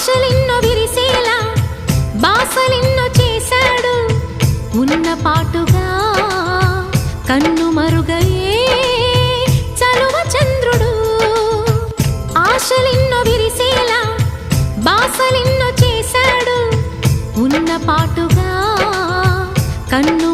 ఆశలెన్నో విరిసేలా బాసలెన్నో చేశాడు ఉన్న పాటుగా కన్ను మరుగయే చలువ చంద్రుడు ఆశలెన్నో విరిసేలా బాసలెన్నో చేశాడు ఉన్న పాటుగా కన్ను